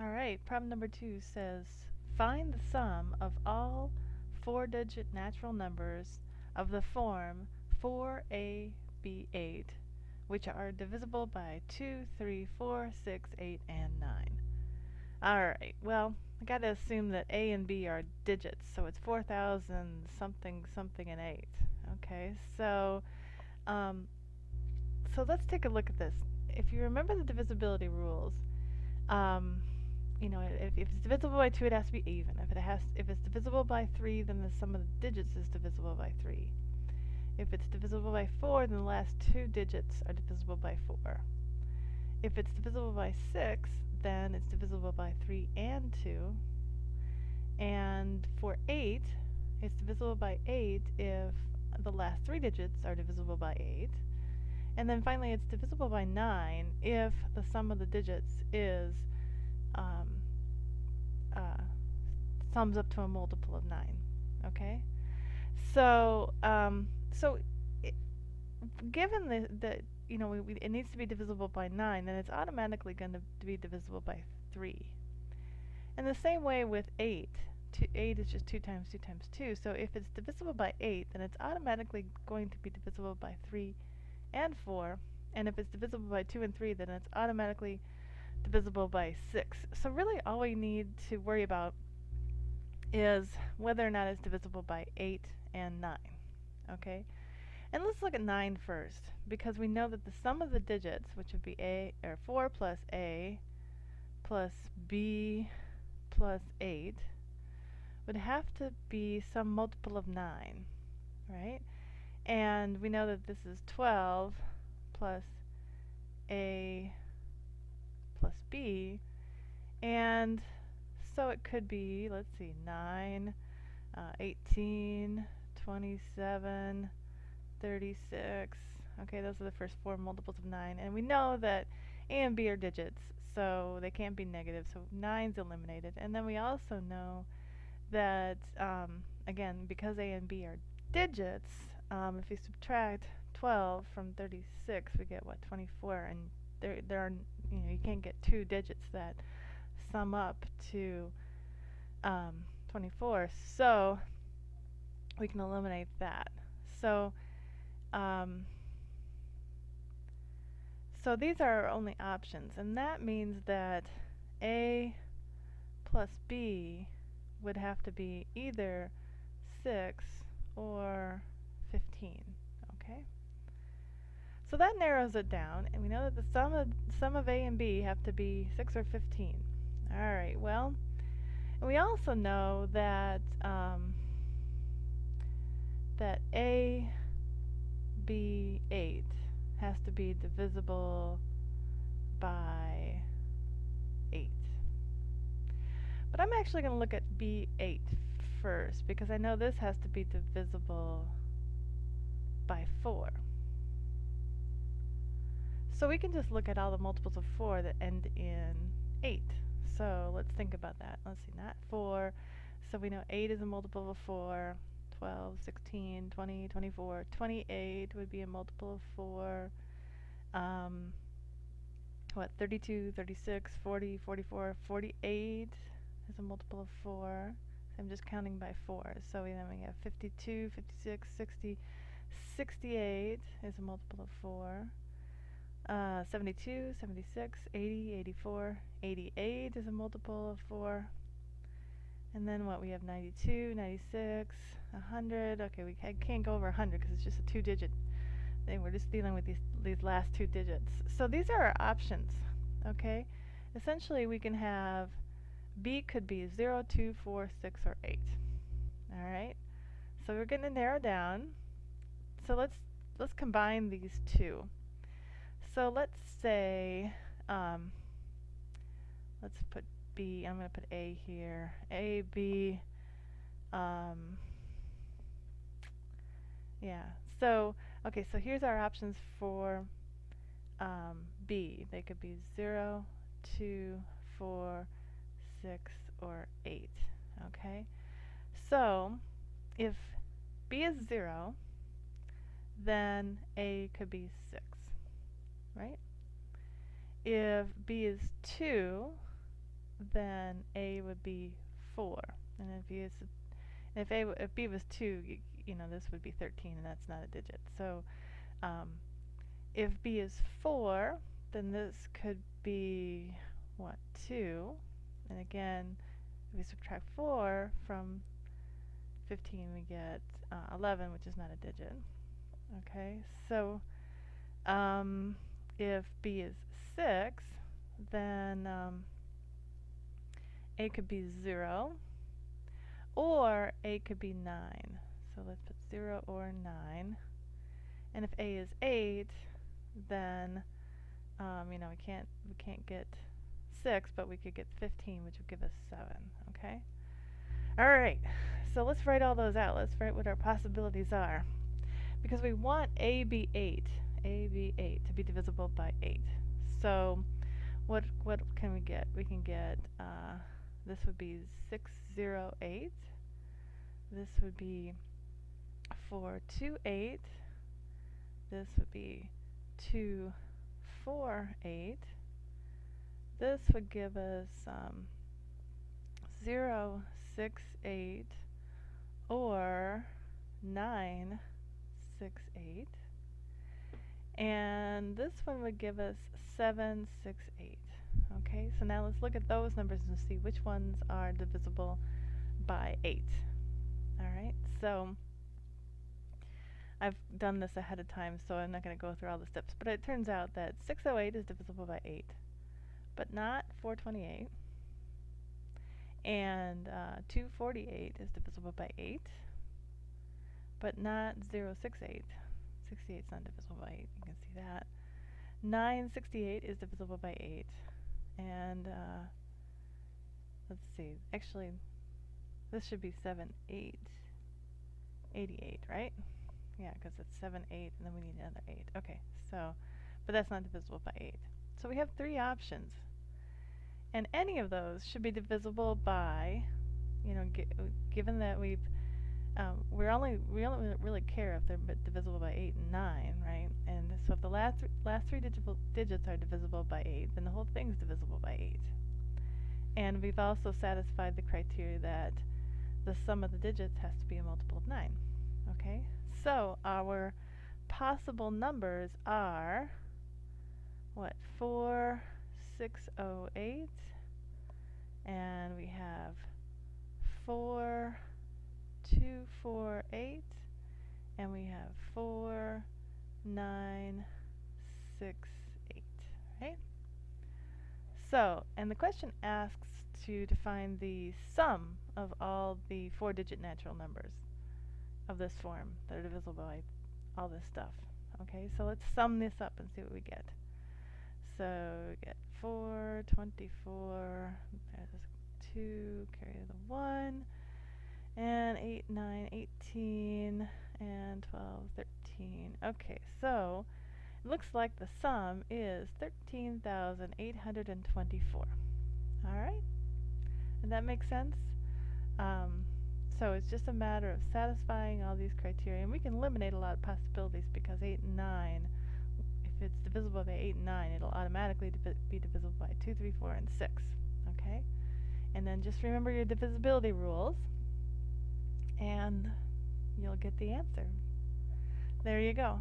Alright, problem number 2 says find the sum of all 4-digit natural numbers of the form 4ab8, which are divisible by 2, 3, 4, 6, 8, and 9. Alright, well, I gotta assume that a and b are digits, so it's 4,000 something something and 8. Okay, um, so let's take a look at this. If you remember the divisibility rules, um, if it's divisible by 2, it has to be even. If it's divisible by 3, then the sum of the digits is divisible by 3. If it's divisible by 4, then the last 2 digits are divisible by 4. If it's divisible by 6, then it's divisible by 3 and 2. And for 8, it's divisible by 8 if the last 3 digits are divisible by 8. And then finally, it's divisible by 9 if the sum of the digits is sums up to a multiple of 9. Okay, so it, given the it needs to be divisible by 9, then it's automatically going to be divisible by 3. In the same way with 8, 8 is just 2 times 2 times 2. So if it's divisible by 8, then it's automatically going to be divisible by 3 and 4. And if it's divisible by 2 and 3, then it's automatically divisible by 6. So really all we need to worry about is whether or not it's divisible by 8 and 9. Okay? And let's look at 9 first, because we know that the sum of the digits, which would be 4 plus a plus b plus 8, would have to be some multiple of 9, right? And we know that this is 12 plus a plus b, and so it could be, let's see, 9, 18, 27, 36. Okay, those are the first 4 multiples of 9. And we know that a and b are digits, so they can't be negative, so 9's eliminated. And then we also know that, again, because a and b are digits, if you subtract 12 from 36, we get, what, 24. And there are, you can't get 2 digits that sum up to 24, so we can eliminate that. So so these are our only options, and that means that a plus b would have to be either 6 or 15. Okay, so that narrows it down, and we know that the sum of a and b have to be 6 or 15. Alright, well, and we also know that that AB8 has to be divisible by 8. But I'm actually going to look at B8 first, because I know this has to be divisible by 4. So we can just look at all the multiples of 4 that end in 8. So let's think about that. Let's see, not 4. So we know 8 is a multiple of 4. 12, 16, 20, 24, 28 would be a multiple of 4. 32, 36, 40, 44, 48 is a multiple of 4. So I'm just counting by 4. So then we have 52, 56, 60, 68 is a multiple of 4. 72, 76, 80, 84, 88 is a multiple of 4. And then what, we have 92, 96, 100. Okay, I can't go over 100 because it's just a 2-digit thing. We're just dealing with these last 2 digits. So these are our options, okay? Essentially, we can have B could be 0, 2, 4, 6, or 8. All right? So we're going to narrow down. So let's combine these two. So let's say, let's put B, I'm going to put A here. A, B, yeah. So, okay, so here's our options for B. They could be 0, 2, 4, 6, or 8. Okay? So, if B is 0, then A could be 6. Right? If B is 2, then A would be 4. And if B was 2, this would be 13, and that's not a digit. So if B is 4, then this could be, 2? And again, if we subtract 4 from 15, we get 11, which is not a digit. Okay, so if B is 6, then A could be 0, or A could be 9. So let's put 0 or 9. And if A is 8, then we can't get 6, but we could get 15, which would give us 7. Okay. All right. So let's write all those out. Let's write what our possibilities are, because we want A be 8 to be divisible by 8. So what can we get? We can get this would be 608. This would be 428. This would be 248. This would give us 068 or 968. And this one would give us 768. Okay, so now let's look at those numbers and see which ones are divisible by 8. Alright, so I've done this ahead of time, so I'm not going to go through all the steps, but it turns out that 608 is divisible by 8, but not 428, and 248 is divisible by 8, but not 068. 68 is not divisible by 8, you can see that. 968 is divisible by 8, and let's see, actually this should be 88, right? Yeah, because it's 7, 8, and then we need another 8. Okay, so, but that's not divisible by 8. So we have 3 options, and any of those should be divisible by, given that we only really care if they're divisible by 8 and 9, right? And so if the last 3 digits are divisible by 8, then the whole thing is divisible by 8. And we've also satisfied the criteria that the sum of the digits has to be a multiple of 9. Okay? So our possible numbers are 4608, and we have 4248, and we have 4968, right? So, and the question asks to define the sum of all the 4-digit natural numbers of this form that are divisible by all this stuff. Okay, so let's sum this up and see what we get. So we get 4, 24, there's 2, carry the 1, and 8, 9, 18, and 12, 13. Okay, so it looks like the sum is 13,824. Alright? And that makes sense? So it's just a matter of satisfying all these criteria, and we can eliminate a lot of possibilities because 8 and 9, if it's divisible by 8 and 9, it'll automatically be divisible by 2, 3, 4, and 6. Okay? And then just remember your divisibility rules, and you'll get the answer. There you go.